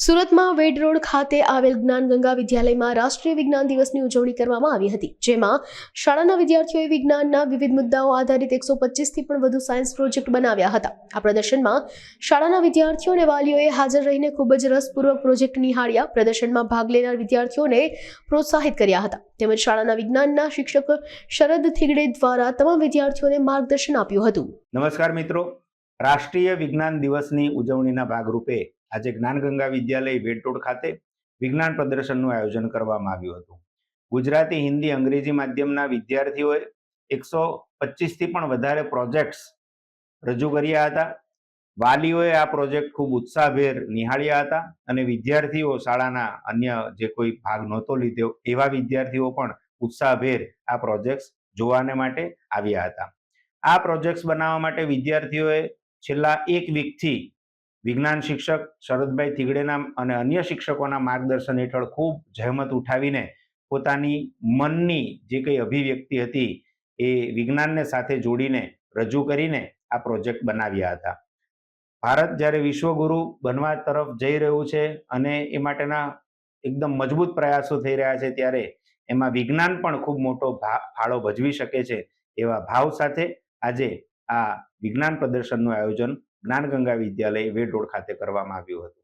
સુરતમાં વેડ રોડ ખાતે આવેલ જ્ઞાનગંગા વિદ્યાલયમાં રાષ્ટ્રીય વિજ્ઞાન દિવસની ઉજવણી કરવામાં આવી હતી, જેમાં શાળાના વિદ્યાર્થીઓએ વિજ્ઞાનના વિવિધ મુદ્દાઓ આધારિત 125થી પણ વધુ સાયન્સ પ્રોજેક્ટ બનાવ્યા હતા। આ પ્રદર્શનમાં શાળાના વિદ્યાર્થીઓ અને વાલીઓએ હાજર રહીને ખૂબ જ રસપૂર્વક પ્રોજેક્ટ નિહાળ્યા। પ્રદર્શનમાં ભાગ લેનાર વિદ્યાર્થીઓને પ્રોત્સાહિત કર્યા હતા, તેમજ શાળાના વિજ્ઞાનના શિક્ષક શરદ થીગડે દ્વારા તમામ વિદ્યાર્થીઓને માર્ગદર્શન આપ્યું હતું। નમસ્કાર મિત્રો, રાષ્ટ્રીય વિજ્ઞાન દિવસની ઉજવણીના ભાગરૂપે આજે જ્ઞાનગંગા વિદ્યાલય વેડ રોડ ખાતે વિજ્ઞાન પ્રદર્શનનું આયોજન કરવામાં આવ્યું હતું। ગુજરાતી, હિન્દી, અંગ્રેજી માધ્યમના વિદ્યાર્થીઓએ 125થી પણ વધારે પ્રોજેક્ટ્સ રજૂ કર્યા હતા। વાલીઓએ આ પ્રોજેક્ટ ખૂબ ઉત્સાહભેર નિહાળ્યા હતા અને વિદ્યાર્થીઓ, શાળાના અન્ય જે કોઈ ભાગ નહોતો લીધો એવા વિદ્યાર્થીઓ પણ ઉત્સાહભેર આ પ્રોજેક્ટ્સ જોવાને માટે આવ્યા હતા। આ પ્રોજેક્ટ્સ બનાવવા માટે વિદ્યાર્થીઓએ છેલ્લા એક વીકથી વિજ્ઞાન શિક્ષક શરદભાઈ થીગડેના અને અન્ય શિક્ષકોના માર્ગદર્શન હેઠળ ખૂબ જહેમત ઉઠાવીને પોતાની મનની જે કંઈ અભિવ્યક્તિ હતી એ વિજ્ઞાનને સાથે જોડીને રજૂ કરીને આ પ્રોજેક્ટ બનાવ્યા હતા। ભારત જ્યારે વિશ્વગુરુ બનવા તરફ જઈ રહ્યું છે અને એ માટેના એકદમ મજબૂત પ્રયાસો થઈ રહ્યા છે, ત્યારે એમાં વિજ્ઞાન પણ ખૂબ મોટો ફાળો ભજવી શકે છે એવા ભાવ સાથે આજે આ વિજ્ઞાન પ્રદર્શનનું આયોજન જ્ઞાનગંગા વિદ્યાલય વેડ રોડ ખાતે કરવામાં આવ્યું હતું।